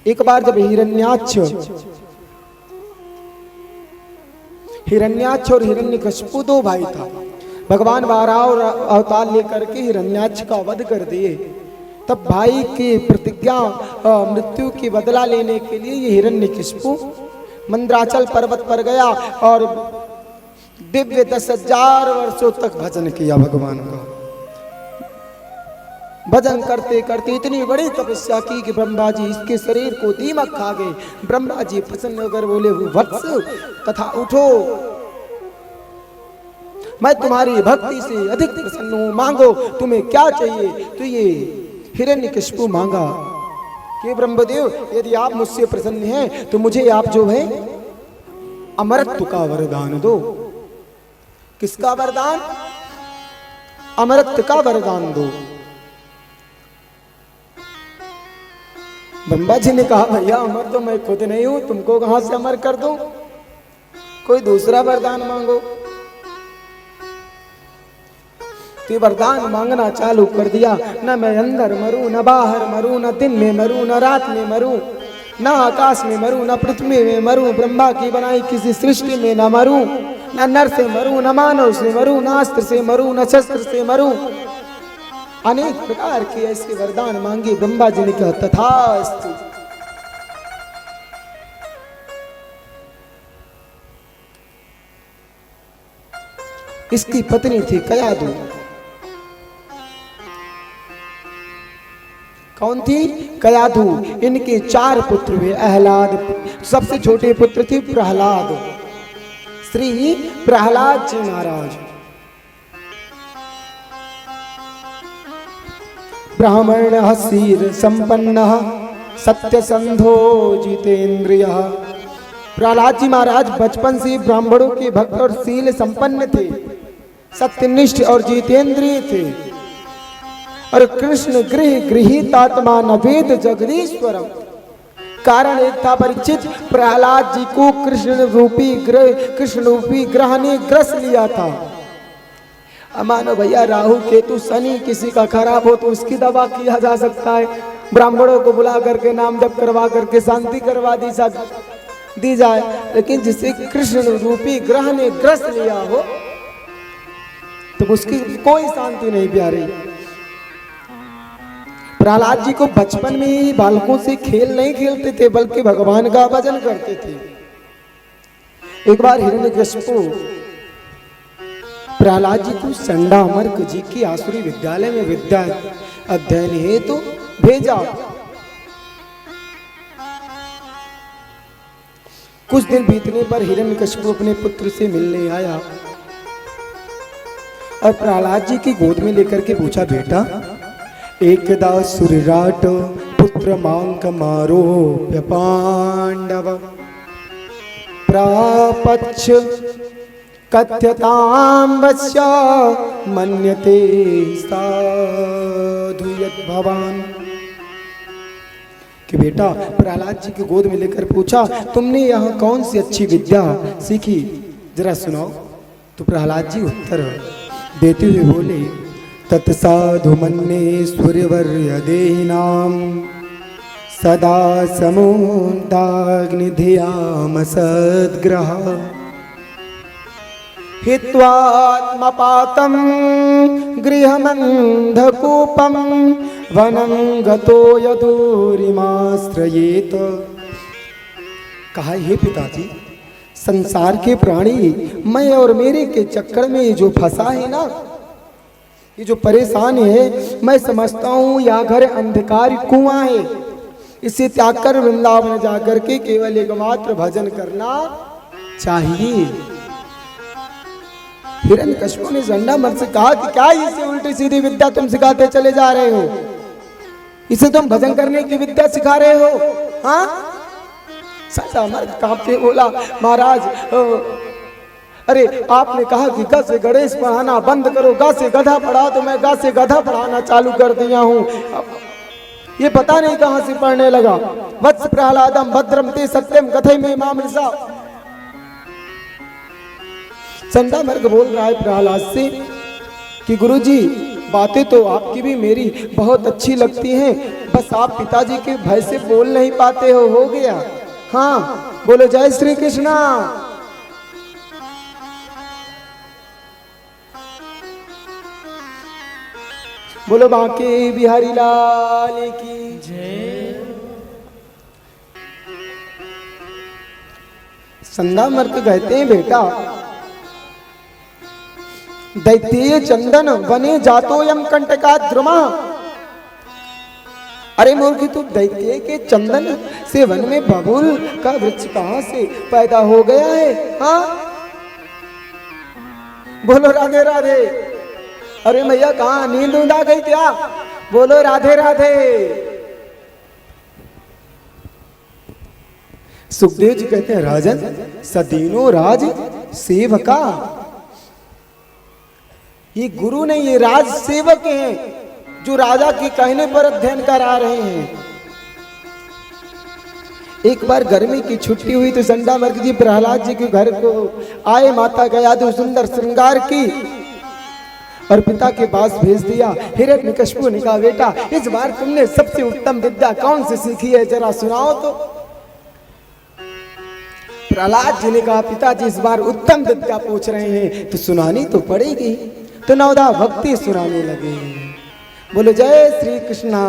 एक बार जब हिरण्याक्ष और हिरण्यकशिपु दो भाई था, भगवान वाराह और अवतार लेकर के हिरण्याक्ष का वध कर दिए। तब भाई की प्रतिज्ञा मृत्यु की बदला लेने के लिए ये हिरण्यकशिपु मंद्राचल पर्वत पर गया और दिव्य 10,000 वर्षों तक भजन किया। भगवान का भजन करते करते इतनी बड़ी तपस्या की कि ब्रह्मा जी इसके शरीर को दीमक खा गए। ब्रह्मा जी प्रसन्न होकर बोले, वत्स तथा उठो, मैं तुम्हारी भक्ति से अधिक प्रसन्न हूं, मांगो तुम्हें क्या चाहिए। तो ये हिरण्यकशिपु मांगा कि ब्रह्मदेव यदि आप मुझसे प्रसन्न हैं तो मुझे आप जो है अमरत्व का वरदान दो। किसका वरदान? अमरत्व का वरदान दो। ब्रह्मा जी ने कहा, भैया अमर तो मैं खुद नहीं हूं, तुमको कहां से अमर कर दूं, कोई दूसरा वरदान मांगो। तो वरदान मांगना चालू कर दिया। न मैं अंदर मरूं, न बाहर मरूं, न दिन में मरूं, न रात में मरूं, न आकाश में मरूं, न पृथ्वी में मरूं, ब्रह्मा की बनाई किसी सृष्टि में न मरूं, न नर से मरूं, न मानव से मरूं, न अस्त्र से मरूं, न शस्त्र से मरूं। अनेक प्रकार के ऐसे वरदान मांगे। ब्रह्मा जी ने कहा, तथास्तु। इसकी पत्नी थी कयाधु। कौन थी? कयाधु। इनके 4 पुत्र हुए। अहलाद सबसे छोटे पुत्र थे प्रहलाद, श्री प्रहलाद जी महाराज। ब्राह्मण शीर संपन्न सत्यसंधो जितेंद्रिय। प्रहलाद जी महाराज बचपन से ब्राह्मणों के भक्त और शील संपन्न थे, सत्यनिष्ठ और जितेंद्रिय थे। और कृष्ण गृह गृहीतात्मा नवेद जगदीश्वरम। कारण एक था परीक्षित, प्रहलाद जी को कृष्ण रूपी ग्रह ने ग्रस लिया था। मानो भैया राहु केतु शनि किसी का खराब हो तो उसकी दवा किया जा सकता है, ब्राह्मणों को बुला करके नाम जप करवा करके शांति करवा दी जाए, लेकिन जिसे कृष्ण रूपी ग्रह ने ग्रस लिया हो तो उसकी कोई शांति नहीं प्यारी। प्रहलाद जी को बचपन में ही बालकों से खेल नहीं खेलते थे, बल्कि भगवान का भजन करते थे। एक बार हिरण्यकशिपु प्रहलाद जी को संडामर्क जी की आसुरी विद्यालय में विद्या अध्ययन हेतु भेजा। कुछ दिन बीतने पर हिरण्यकशिपु अपने पुत्र से मिलने आया और प्रहलाद जी की गोद में लेकर के पूछा, बेटा एकदा सुरराट पुत्र मांक मारोप्य पांडव प्रापच्छ कथ्यतां वश्य मन्यते साधु यद् भवान। कि बेटा प्रहलाद जी की गोद में लेकर पूछा, तुमने यहाँ कौन सी अच्छी विद्या सीखी, जरा सुनाओ। तो प्रहलाद जी उत्तर देते हुए बोले, तत्साधु मन्ये सूर्यवर्य देहिनां सदा समुदाग्निधियाम सद्ग्रह हित्वात्मपातं गृहमन्धकूपं वनं गतो यदूरिमाश्रयेत। कहा, हे पिताजी, संसार के प्राणी मैं और मेरे के चक्कर में जो फंसा है ना, ये जो परेशान है, मैं समझता हूँ यह घर अंधकार कुआं है, इसे त्याग कर वृंदावन जाकर के केवल एकमात्र भजन करना चाहिए। हिरण्यकशिपु ने संडामर्क से कहा कि क्या इसे उल्टी सीधी विद्या तुम सिखाते चले जा रहे हो, इसे तुम भजन करने की विद्या सिखा रहे हो? हाँ? संडामर्क कांपते बोला, महाराज अरे आपने कहा कि ग से गणेश पढ़ाना बंद करो, ग से गधा पढ़ा, तो मैं ग से गधा पढ़ाना चालू कर दिया हूँ। ये पता नहीं कहां से पढ़ने लगा। वत्स प्रहलादम भद्रम ते सत्यम कथय में माम ऋषा। संडामर्क बोल रहा है प्रहलाद से कि गुरुजी बातें तो आपकी भी मेरी बहुत अच्छी लगती हैं, बस आप पिताजी के भय से बोल नहीं पाते हो गया। हाँ बोलो जय श्री कृष्णा। बोलो बांके बिहारी लाल की जय। संदामर्क कहते हैं बेटा, दैत्य चंदन वने जातो यम कंटका द्रुमा। अरे मूर्ख, तू दैत्य के चंदन से वन में बबूल का वृक्ष कहां से पैदा हो गया है? हाँ बोलो राधे राधे। अरे मैया कहाँ नींद उड़ा गई क्या? बोलो राधे राधे। सुखदेव जी कहते हैं राजन सदीनो राज सेवका। ये गुरु नहीं, ये राज सेवक हैं जो राजा के कहने पर अध्ययन करा रहे हैं। एक बार गर्मी की छुट्टी हुई तो संदामर्क जी प्रहलाद जी के घर को आए। माता का यादव सुंदर श्रृंगार की और पिता के पास भेज दिया। हिरण्यकशिपु ने कहा बेटा इस बार तुमने सबसे उत्तम विद्या कौन से सीखी है, जरा सुनाओ तो। प्रहलाद जी ने कहा पिताजी इस बार उत्तम विद्या पूछ रहे हैं तो सुनानी तो पड़ेगी। तो नवदा भक्ति सुनाने लगे। बोलो जय श्री कृष्णा।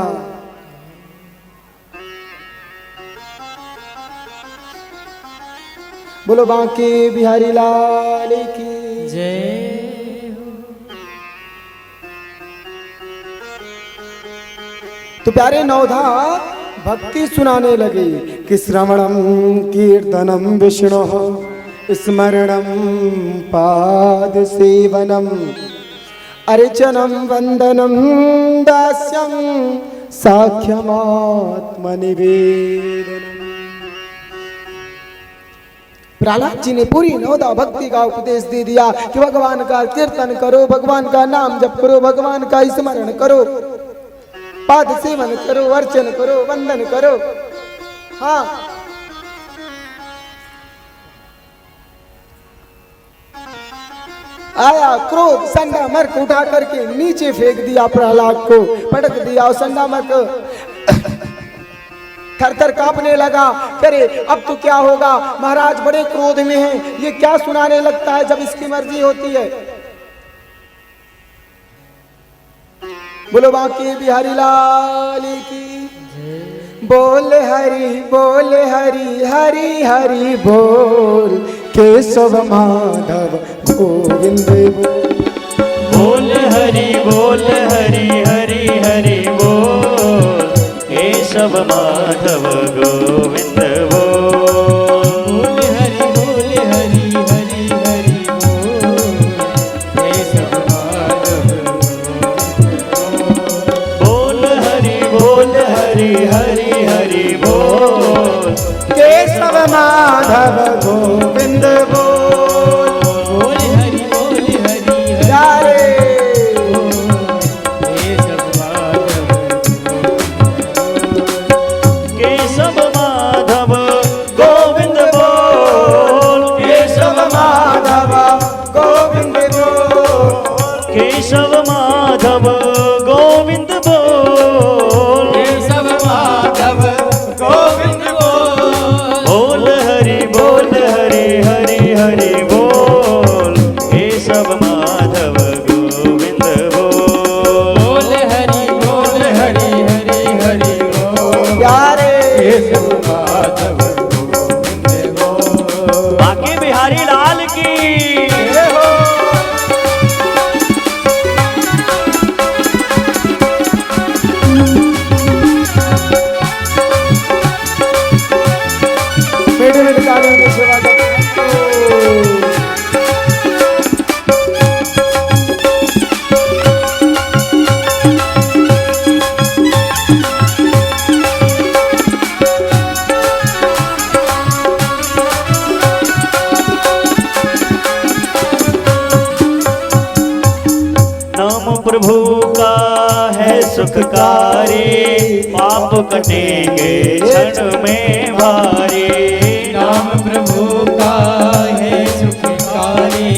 बोलो बांके बिहारी लाल की जय। तो प्यारे नवधा भक्ति सुनाने लगे कि श्रवणम कीर्तनम विष्णु स्मरणम पाद सेवनम अर्चनम वंदनम दास्यम साख्यमात्म निवेदनम। प्रहलाद जी ने पूरी नवदा भक्ति का उपदेश दे दिया कि भगवान का कीर्तन करो, भगवान का नाम जप करो, भगवान का स्मरण करो, पाद सेवन करो, अर्चन करो, वंदन करो। हाँ आया क्रोध, संदामर्क उठा करके नीचे फेंक दिया, प्रहलाद को पटक दिया और संदामर्क थर थर कांपने लगा। करे अब तो क्या होगा, महाराज बड़े क्रोध में हैं, ये क्या सुनाने लगता है जब इसकी मर्जी होती है। बोलो बांके बिहारी लाल की बोल हरि हरि हरि बोल केशव माधव गोविंद बोल हरि हरि हरि बोल केशव माधव गोविंद बोल हरि हरि हरि बोल केशव माधव बोल हरि हरि हरि बोल केशव माधव गोविंद बोल। बोल हरि हरि प्यारे केशव माधव गोविंद बोल केशव माधव गोविंद बोल। केशव माधव गोविंद बोल केशव माधव गोविंद बोल। बोल हरि हरि हरि बोल केशव माधव गोविंद बोल बोल हरि हरि बोल। प्यारे केशव माधव गोविंद बोल। बांके बिहारी लाल की मेरे तालियों की सेवा करते हैं। नाम प्रभु का है सुखकारी पाप कटेंगे क्षण में भारी नाम प्रभु का है सुखकारी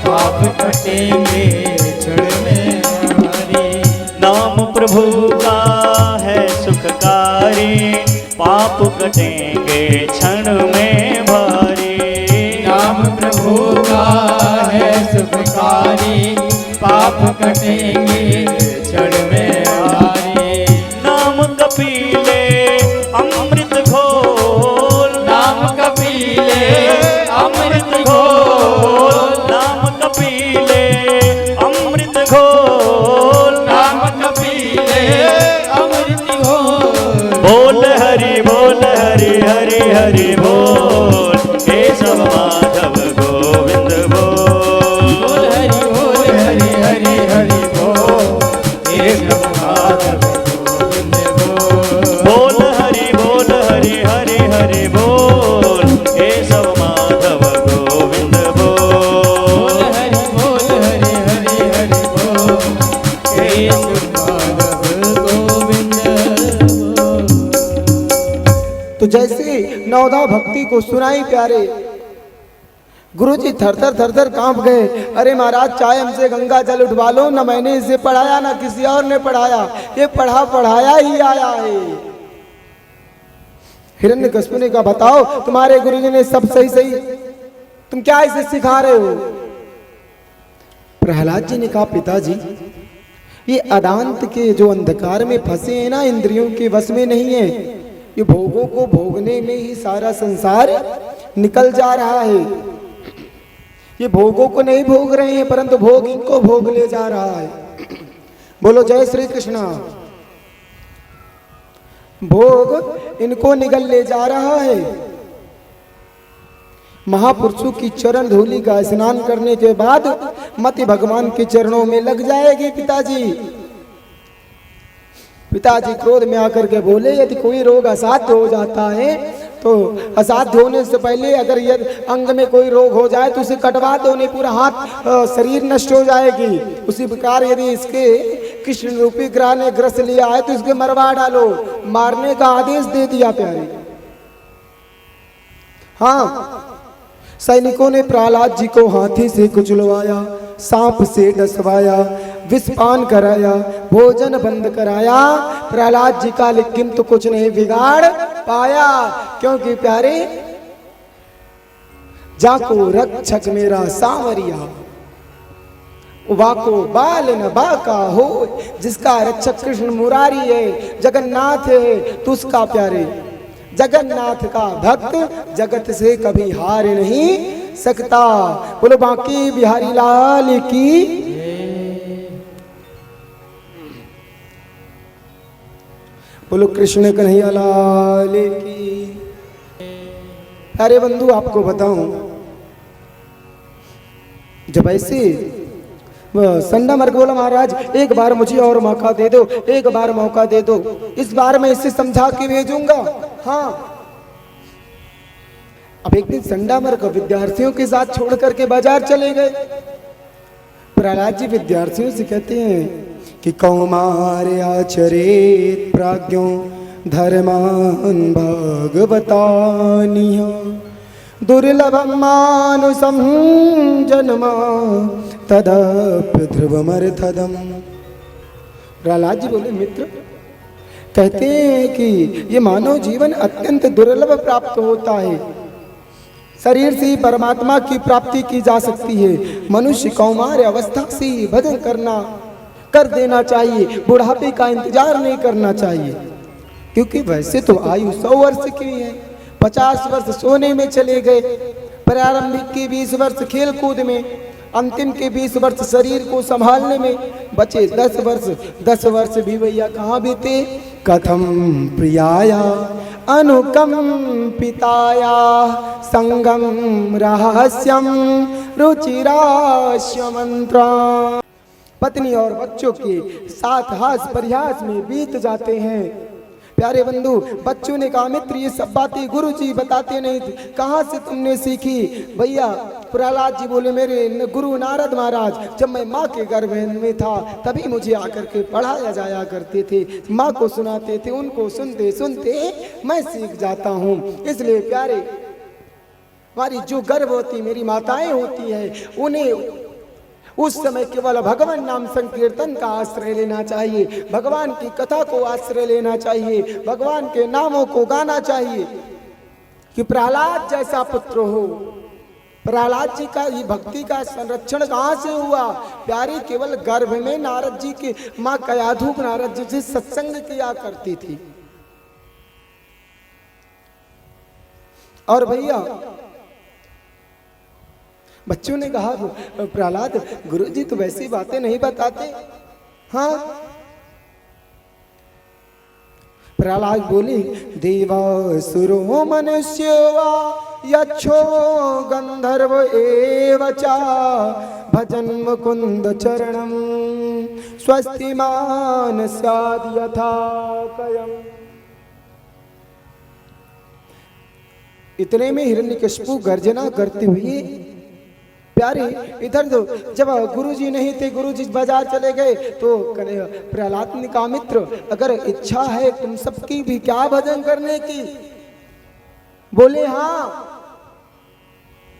पाप कटेंगे क्षण में हमारी। प्रभु का है सुखकारी, पाप कटेंगे क्षण में भारी। नाम प्रभु का है सुखकारी, पाप कटेंगे क्षण में भारी। नाम कपीले अमृत घोल, नाम कपीले अमृत घोल, नाम कपीले अमृत घोल, नाम कपीले अमृत घोल। बोल हरि बोल हरि हरि हरि बोल, केशव माधव गोविंद बोल। बोल हरि बोल हरि हरि हरि बोल, केशव माधव गोविंद बोल। बोल हरि बोल हरि हरि हरि बोल, केशव माधव गोविंद बोल बोल। हरि बोल हरि हरि हरि बोल, केशव माधव गोविंद बोल। तो जैसे नवधा भक्ति को सुनाई प्यारे, गुरुजी थर थर कांप गए। अरे महाराज चाहे हमसे गंगा जल उठवा लो, न मैंने इसे पढ़ाया ना किसी और ने पढ़ाया, ये पढ़ाया ही आया है। हिरण्यकश्यप ने कहा बताओ तुम्हारे गुरुजी ने सब सही सही, तुम क्या इसे सिखा रहे हो? प्रहलाद जी ने कहा पिताजी ये अदांत के जो अंधकार में फंसे हैं ना, इंद्रियों के वश में नहीं है, ये भोगों को भोगने में ही सारा संसार निकल जा रहा है। ये भोगों को नहीं भोग रहे हैं परंतु भोग इनको भोग ले जा रहा है। बोलो जय श्री कृष्णा। भोग इनको निगल ले जा रहा है। महापुरुषों की चरण धूलि का स्नान करने के बाद मति भगवान के चरणों में लग जाएगी। पिताजी क्रोध में आकर के बोले यदि कोई रोग असाध्य हो जाता है तो असाध्य होने से पहले अगर यदि अंग में कोई रोग हो जाए तो उसे कटवा दो, नहीं पूरा हाथ शरीर नष्ट हो जाएगी। उसी प्रकार यदि इसके कृष्ण रूपी ग्रह ने ग्रस लिया है तो इसके मरवा डालो, मारने का आदेश दे दिया प्यारे। हाँ, सैनिकों ने प्रहलाद जी को हाथी से कुचलवाया, सांप से डसवाया, विषपान कराया, भोजन बंद कराया प्रहलाद जी का, लेकिन तो कुछ नहीं बिगाड़ पाया। क्योंकि प्यारे जाको रक्षक मेरा सांवरिया, वाको बाल न बाका हो, जिसका रक्षक कृष्ण मुरारी है, जगन्नाथ है, तो उसका प्यारे जगन्नाथ का भक्त जगत से कभी हार नहीं सकता। बोलो बाकी बिहारी लाल की। बोलो कृष्ण कन्हैया लाल की। अरे बंधु आपको बताऊं, जब ऐसे संडा मर्ग बोला महाराज एक बार मुझे और मौका दे दो, एक बार मौका दे दो, इस बार मैं इसे समझा के भेजूंगा। हाँ, अब एक दिन संडा मर्ग विद्यार्थियों के साथ छोड़ करके बाजार चले गए। प्रहलाद जी विद्यार्थियों से कहते हैं कि कौमार आचरेत प्राज्ञो धर्मान भागवतानिया दुर्लभम मानुषम जन्मा तदप्य ध्रुवमर्थदम। प्रहलाद जी बोले मित्र, कहते हैं कि ये मानव जीवन अत्यंत दुर्लभ प्राप्त होता है, शरीर से ही परमात्मा की प्राप्ति की जा सकती है। मनुष्य कौमार अवस्था से ही भजन कर देना चाहिए, बुढ़ापे का इंतजार नहीं करना चाहिए। क्योंकि वैसे तो आयु 100 वर्ष की है, 50 वर्ष सोने में चले गए, प्रारंभिक के 20 वर्ष खेल कूद में, अंतिम के 20 वर्ष शरीर को संभालने में, बचे 10 वर्ष भी भैया कहाँ बीते। कथम प्रियाया अनुकंपिताया संगम रहस्यम रुचिरास्य मंत्रा। पत्नी और बच्चों के साथ हास परिहास में बीत जाते हैं। प्यारे बंधु, बच्चों ने कहा मित्र ये सब बातें गुरुजी बताते नहीं थे, कहाँ से तुमने सीखी? भैया प्रहलाद जी बोले मेरे गुरु नारद महाराज जब मैं माँ के गर्भ में था तभी मुझे आकर के पढ़ाया जाया करते थे, माँ को सुनाते थे, उनको सुनते सुनते मैं सीख जाता हूँ। इसलिए प्यारे हमारी जो गर्भवती मेरी माताएं होती हैं उन्हें उस समय केवल भगवान नाम संकीर्तन का आश्रय लेना चाहिए, भगवान की कथा को आश्रय लेना चाहिए, भगवान के नामों को गाना चाहिए कि प्रहलाद जैसा पुत्र हो। प्रहलाद जी का ये भक्ति का संरक्षण कहाँ से हुआ? प्यारी केवल गर्भ में नारद जी की माँ कयाधुक नारद जी से सत्संग किया करती थी। और भैया बच्चों ने कहा प्रहलाद गुरुजी तो वैसी बातें नहीं बताते। हाँ, प्रहलाद बोली देवासुरो मनुष्यो वा यक्षो गंधर्व एव च भजन मुकुंद चरणम स्वस्तिमान स्याद् यथा कयम्। इतने में हिरण्यकशिपु गर्जना करते हुए प्यारे इधर दो, जब गुरुजी नहीं थे, गुरुजी बाजार चले गए तो प्रहलाद ने कहा मित्र अगर इच्छा है तुम सबकी भी क्या भजन करने की? बोले हाँ।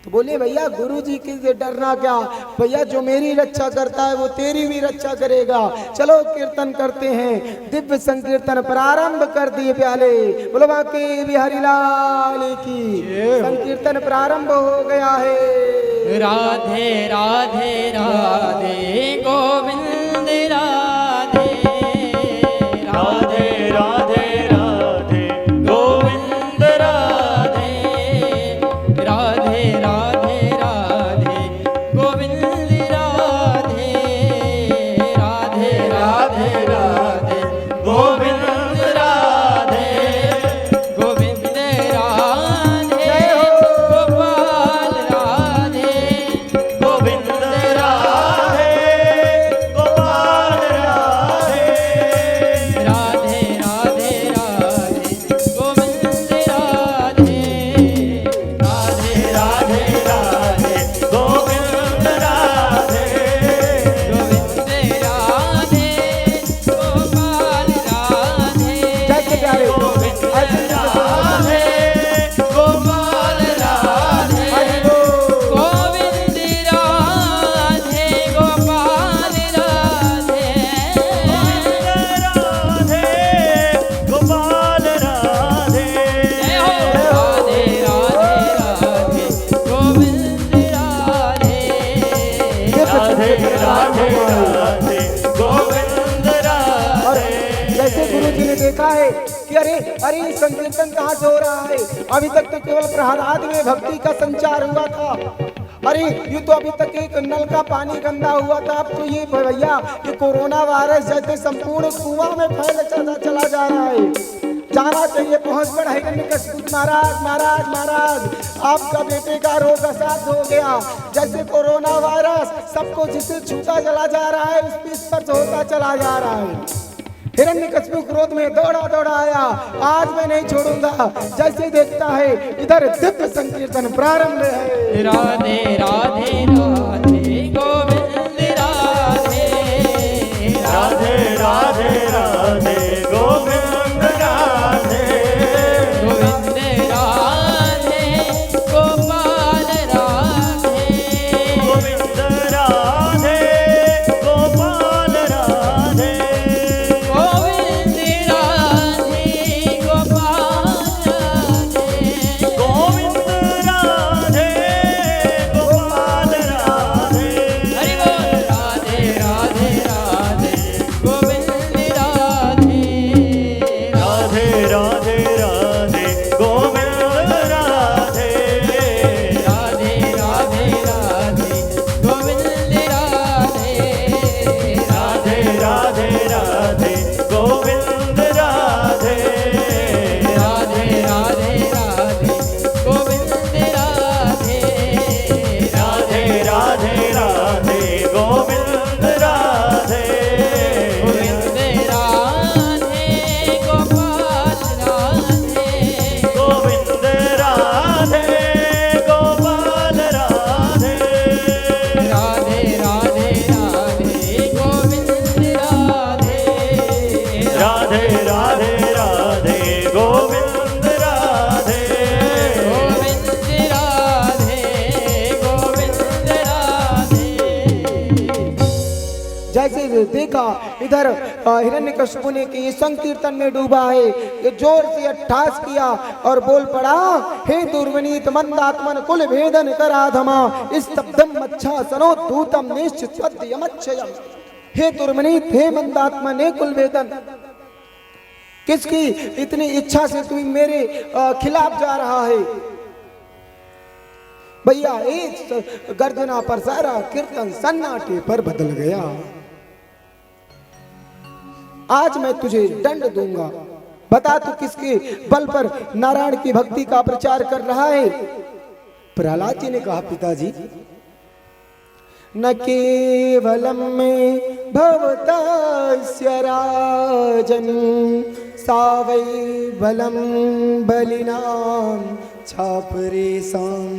तो बोले भैया गुरुजी की से डरना क्या, भैया जो मेरी रक्षा करता है वो तेरी भी रक्षा करेगा। चलो कीर्तन करते हैं। दिव्य संकीर्तन प्रारंभ कर दिए प्याले। बोलो बाकी बिहारी लाल की संकीर्तन प्रारंभ हो गया है। राधे राधे राधे गोविंद राधे राधे राधे राधे गोविंद राधे राधे राधे राधे गोविंद राधे राधे राधे राधे गोविंद राधे गोविंद राधे गोपाल राधे गोविंद राधे गोपाल राधे राधे राधे राधे गोविंद राधे राधे राधे राधे गोविंद राधे गोविंद राधे गोपाल राधे जैसे प्यारे राधे गोपाल राधे गोविंद राधे गोपाल राधे राधे गोपाल राधे जय हो राधे राधे राधे गोविंद राधे राधे राधे राधे गोविंद और राधे जैसे गुरु जी ने देखा है कि अरे अरे ये संकीर्तन कहाँ से हो रहा है, अभी तक तो केवल प्रहलाद में भक्ति का संचार हुआ था। अरे ये तो अभी तक एक नल का पानी गंदा हुआ था, अब तो ये भैया ये कोरोना वायरस जैसे संपूर्ण कुआं में फैल चला जा रहा है। जाना चाहिए, पहुंच पर हिरण्यकशिपु महाराज महाराज महाराज आपका बेटे का रोग असाध हो गया। जैसे कोरोना वायरस सबको जिसे छूता चला जा रहा है उस पर स्पर्श होता चला जा रहा है। हिरण्यकशिपु क्रोध में दौड़ा दौड़ा आया, आज मैं नहीं छोड़ूंगा। जैसे देखता है इधर दिव्य संकीर्तन प्रारंभ है। राधे राधे राधे गोविंद राधे राधे राधे राधे गोविंद राधे गोविंद राधे गोपाल राधे गोविंद राधे गोपाल राधे गोविंद राधे गोपाल राधे गोविंद राधे गोपाल राधे हरि बोल राधे राधे राधे गोविंद राधे राधे राधे राधे गोविंद राधे राधे राधे राधे गोविंद राधे राधे राधे राधे गोविंद राधे राधे राधे राधे गोविंद राधे राधे राधे राधे गोविंद राधे गोविंद राधे गोपाल इधर हिरण्यकशिपु ने कि संकीर्तन में डूबा है, ये जोर से अट्ठास किया और बोल पड़ा, हे दुर्विनीत मंदात्मन कुल भेदन कराधमा स्तब्धम मच्छा सनो दूतम निश्चित यमच्छयम। हे दुर्विनीत, हे मंदात्मन, हे कुल भेदन, किसकी इतनी इच्छा से तू मेरे खिलाफ जा रहा है? भैया एक गर्जना पर सारा कीर्तन सन्नाटे पर बदल गया। आज मैं तुझे दंड दूंगा, बता तू किसके बल पर नारायण की भक्ति का प्रचार कर रहा है? प्रहलाद जी ने कहा, पिताजी न केवलम में भवतस्य राजन सावै बलम बलिनाम छापरेसाम।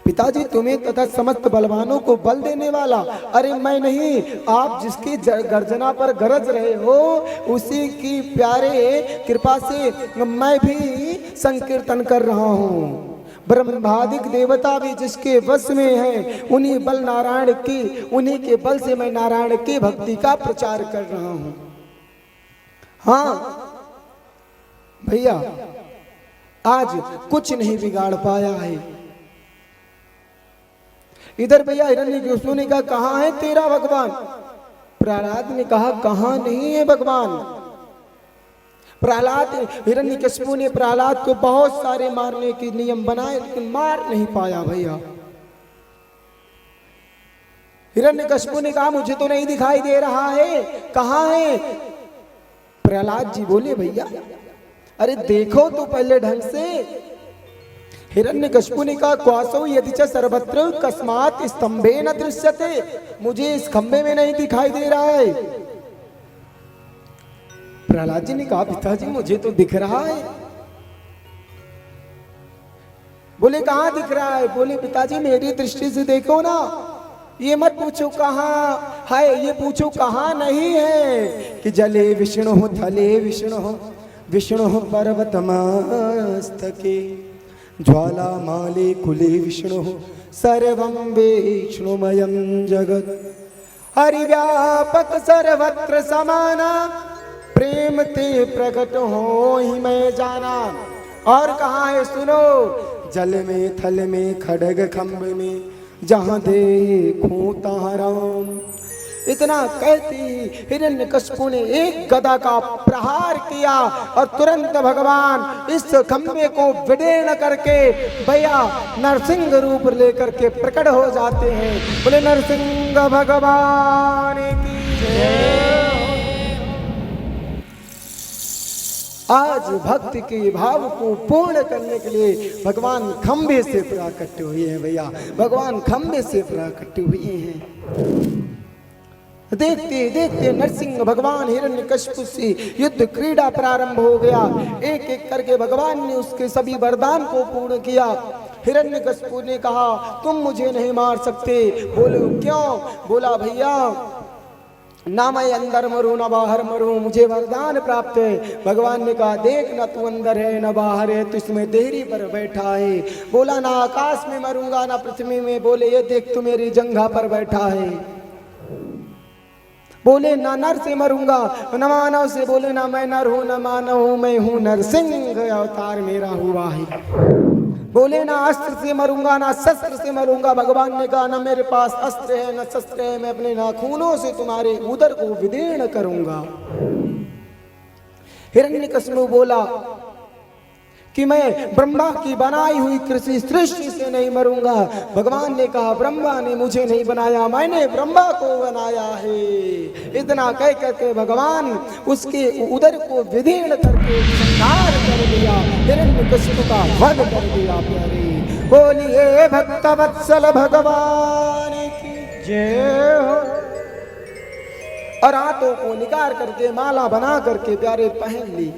पिताजी तुम्हें तथा समस्त बलवानों को बल देने वाला, अरे मैं नहीं, आप जिसकी गर्जना पर गरज रहे हो उसी की प्यारे कृपा से मैं भी संकीर्तन कर रहा हूँ। ब्रह्मादिक देवता भी जिसके वश में है, उन्हीं बल नारायण की, उन्हीं के बल से मैं नारायण की भक्ति का प्रचार कर रहा हूँ। हाँ भैया, आज कुछ नहीं बिगाड़ पाया है। इधर भैया हिरण्यकशिपु ने कहा, कहाँ है तेरा भगवान? प्रहलाद ने कहा, कहाँ नहीं है भगवान। प्रहलाद, हिरण्यकशिपु ने प्रहलाद को बहुत सारे मारने के नियम बनाए, लेकिन मार नहीं पाया भैया। हिरण्यकशिपु ने कहा, मुझे तो नहीं दिखाई दे रहा है, कहाँ है? प्रहलाद जी बोले, भैया अरे देखो तो पहले ढंग से। हिरण्यकशिपु ने कहा, क्वासो यदि च सर्वत्र कस्मात् स्तंभे न दृश्यते, मुझे इस खंबे में नहीं दिखाई दे रहा है। प्रहलाद जी ने कहा, पिताजी मुझे तो दिख रहा है। बोले कहाँ दिख रहा है? बोले पिताजी मेरी दृष्टि से देखो ना, ये मत पूछो कहाँ है, ये पूछो कहाँ नहीं है। कि जले विष्णु थले विष्णु विष्णु पर्वतमस्तके ज्वाला माले कुले विष्णु सर्वं विष्णुमयं जगत हरिव्यापक सर्वत्र समाना प्रेम ते प्रकट हो ही मैं जाना। और कहाँ है सुनो, जल में थल में खड़ग खंभ में जहाँ देखूं तहाँ राम। इतना कहती हिरण्यकशिपु ने एक गदा का प्रहार किया और तुरंत भगवान इस खंबे को विदीर्ण करके भैया नरसिंह रूप लेकर के प्रकट हो जाते हैं। बोले नरसिंह भगवान की जय। आज भक्ति के भाव को पूर्ण करने के लिए भगवान खंबे से प्राकट हुए हैं भैया, भगवान खंबे से प्राकट हुए हैं। देखते देखते नरसिंह भगवान हिरण्यकशिपु से युद्ध क्रीड़ा प्रारंभ हो गया। एक एक करके भगवान ने उसके सभी वरदान को पूर्ण किया। हिरण्यकशिपु ने कहा, तुम मुझे नहीं मार सकते। बोले क्यों? बोला भैया ना मैं अंदर मरूं ना बाहर मरूं, मुझे वरदान प्राप्त है। भगवान ने कहा, देख ना तू अंदर है ना बाहर है, तो इसमें देहरी पर बैठा है। बोला ना आकाश में मरूंगा ना पृथ्वी में। बोले ये देख तू मेरी जंघा पर बैठा है। बोले ना नर से मरूंगा न मानव से। बोले ना मैं नर हूं न मानव हूं, मैं हूं नरसिंह, अवतार मेरा हुआ है। बोले ना अस्त्र से मरूंगा ना शस्त्र से मरूंगा। भगवान ने कहा, ना मेरे पास अस्त्र है न शस्त्र है, मैं अपने नाखूनों से तुम्हारे उदर को विदीर्ण करूंगा। हिरण्यकशिपु बोला कि मैं ब्रह्मा की बनाई हुई कृषि सृष्टि से नहीं मरूंगा। भगवान ने कहा, ब्रह्मा ने मुझे नहीं बनाया, मैंने ब्रह्मा को बनाया है। इतना कह करके भगवान उसके उदर को विदीर्ण करके संहार कर दिया, हिरण्यकशिपु का वध कर दिया। प्यारे बोलिए भक्त वत्सल भगवान की जय हो। और हाथों को निकाल करके माला बना करके प्यारे पहन ली।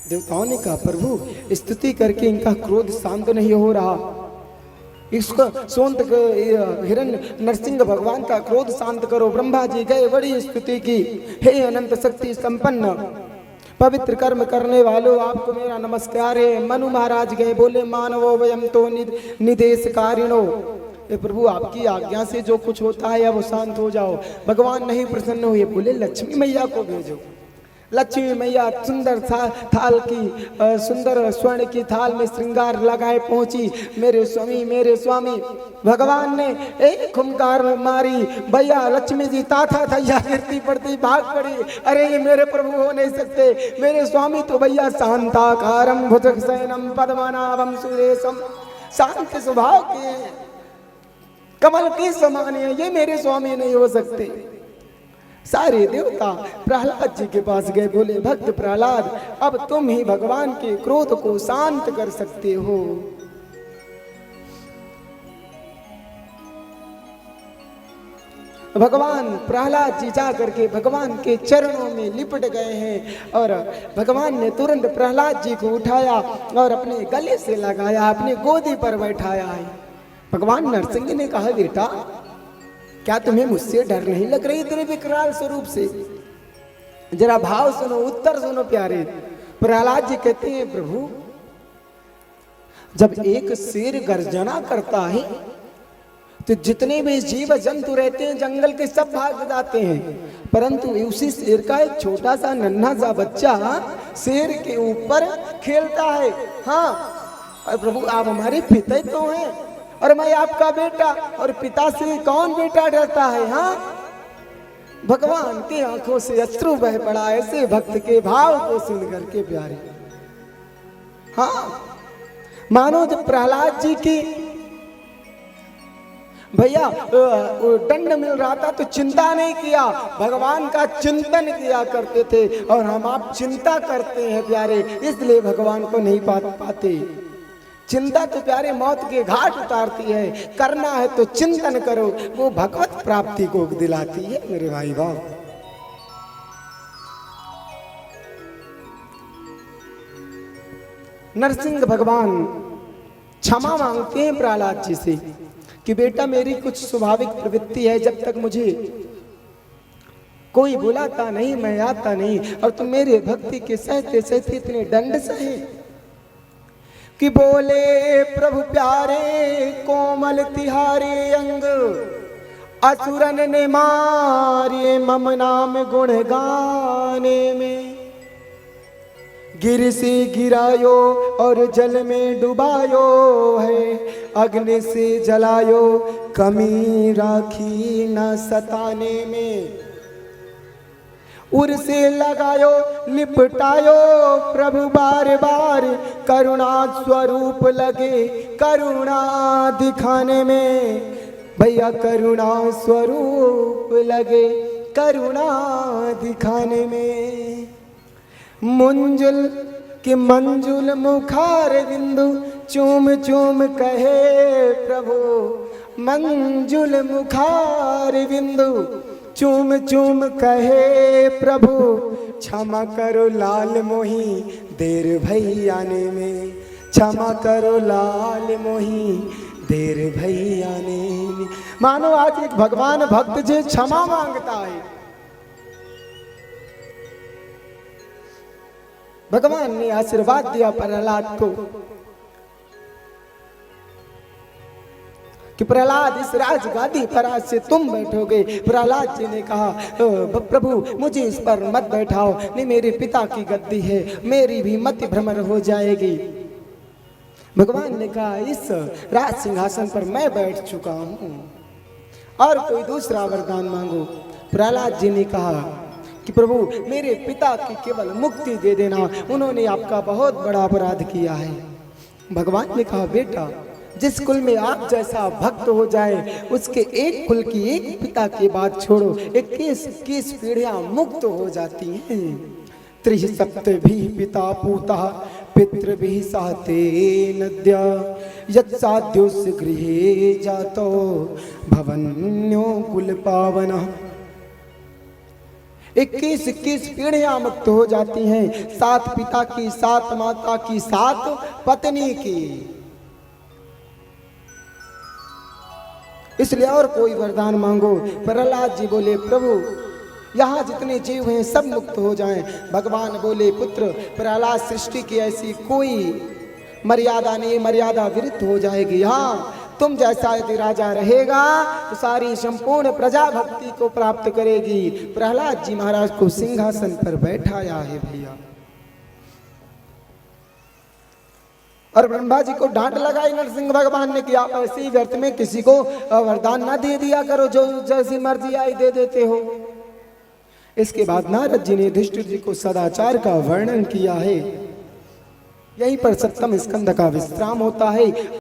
देवताओं ने कहा, प्रभु स्तुति करके इनका क्रोध शांत नहीं हो रहा, इसको शांत हिरण्य नरसिंह भगवान का क्रोध शांत करो। ब्रह्मा जी गए, बड़ी स्तुति की। हे अनंत शक्ति संपन्न पवित्र कर्म करने वालों, आपको मेरा नमस्कार है। मनु महाराज गए, बोले मानवो वयम तो निदेश कारिणो ए प्रभु आपकी आज्ञा से जो कुछ होता है अब शांत हो जाओ। भगवान नहीं प्रसन्न हुए, बोले लक्ष्मी मैया को भेजो। लक्ष्मी मैया सुंदर थाल की सुंदर स्वर्ण की थाल में श्रृंगार लगाए पहुंची। मेरे स्वामी भगवान ने एक खुमकार मारी, भैया लक्ष्मी जी ताथा थैया गिरती पड़ती भाग पड़ी। अरे ये मेरे प्रभु हो नहीं सकते, मेरे स्वामी तो भैया शांताकारम भुजगशयनम पद्मनाभम सुरेशम, शांत स्वभाव के कमल के समान है, ये मेरे स्वामी नहीं हो सकते। सारे देवता प्रहलाद जी के पास गए, बोले भक्त प्रहलाद अब तुम ही भगवान के क्रोध को शांत कर सकते हो। भगवान प्रहलाद जी जा करके भगवान के चरणों में लिपट गए हैं और भगवान ने तुरंत प्रहलाद जी को उठाया और अपने गले से लगाया, अपने गोदी पर बैठाया है। भगवान नरसिंह ने कहा बेटा क्या तुम्हें मुझसे डर नहीं लग रही तेरे विकराल स्वरूप से? जरा भाव सुनो, उत्तर सुनो प्यारे। प्रहलाद जी कहते हैं प्रभु जब एक शेर गर्जना करता है तो जितने भी जीव जंतु रहते हैं जंगल के सब भाग जाते हैं, परंतु उसी शेर का एक छोटा सा नन्हा सा बच्चा शेर के ऊपर खेलता है। हाँ और प्रभु आप हमारे पिता तो हैं और मैं आपका बेटा, और पिता से कौन बेटा डरता है? हाँ भगवान के आंखों से अश्रु बह पड़ा ऐसे भक्त के भाव को सुन करके प्यारे। हाँ मानो जब प्रहलाद जी की भैया दंड मिल रहा था तो चिंता नहीं किया, भगवान का चिंतन किया करते थे। और हम आप चिंता करते हैं प्यारे, इसलिए भगवान को नहीं पाते। चिंता तो प्यारे मौत के घाट उतारती है, करना है तो चिंतन करो, वो भगवत प्राप्ति को दिलाती है मेरे भाई भाव। नरसिंह भगवान क्षमा मांगते हैं प्रहलाद जी से कि बेटा मेरी कुछ स्वाभाविक प्रवृत्ति है, जब तक मुझे कोई बुलाता नहीं मैं आता नहीं, और तुम मेरे भक्ति के सहते सहते इतने दंड सहे कि बोले प्रभु प्यारे कोमल तिहारे अंग असुरन ने मारे मम नाम गुण गाने में। गिर से गिरायो और जल में डुबायो है, अग्नि से जलायो कमी राखी न सताने में। उर से लगायो लिपटायो प्रभु बार बार, करुणा स्वरूप लगे करुणा दिखाने में। भैया करुणा स्वरूप लगे करुणा दिखाने में। मुंजुल के मंजुल मुखार बिंदु चूम चूम कहे प्रभु, मंजुल मुखार बिंदु चूम चूम कहे प्रभु। क्षमा करो लाल मोही देर भई आने में, क्षमा करो लाल मोही देर भई आने में। मानो आज एक भगवान भक्त जो क्षमा मांगता है, भगवान ने आशीर्वाद दिया प्रहलाद को कि प्रहलाद इस राजगादी पर आज से तुम बैठोगे। प्रहलाद जी ने कहा प्रभु मुझे इस पर मत बैठाओ, नहीं मेरे पिता की गद्दी है, मेरी भी मति भ्रमर हो जाएगी। भगवान ने कहा इस राज सिंहासन पर मैं बैठ चुका हूं, और कोई दूसरा वरदान मांगो। प्रहलाद जी ने कहा कि प्रभु मेरे पिता की केवल मुक्ति दे देना, उन्होंने आपका बहुत बड़ा अपराध किया है। भगवान ने कहा बेटा जिस कुल में आप जैसा भक्त हो जाए उसके एक कुल की एक पिता की बात छोड़ो, 21 पीढ़ियां मुक्त हो जाती हैं। त्रिह सप्त भी पिता पूता पितृ भी सहते नद्या, यत् साध्योस गृहे जातो भवन्यो कुल पावनः। 21 पीढ़ियां मुक्त हो जाती हैं, 7 पिता की, 7 माता की, 7 पत्नी की। इसलिए और कोई वरदान मांगो। प्रहलाद जी बोले प्रभु यहाँ जितने जीव हैं सब मुक्त हो जाएं। भगवान बोले पुत्र प्रहलाद सृष्टि की ऐसी कोई मर्यादा नहीं, मर्यादा विरुद्ध हो जाएगी। हाँ तुम जैसा यदि राजा रहेगा तो सारी संपूर्ण प्रजा भक्ति को प्राप्त करेगी। प्रहलाद जी महाराज को सिंहासन पर बैठाया है भैया, और ब्रह्मा जी को डांट लगाई नरसिंह भगवान ने कि आप ऐसे ही व्यर्थ में किसी को वरदान ना दे दिया करो, जो जैसी मर्जी आई दे देते हो। इसके बाद नारद जी ने युधिष्ठिर जी को सदाचार का वर्णन किया है। यहीं पर सप्तम स्कंद का विश्राम होता है।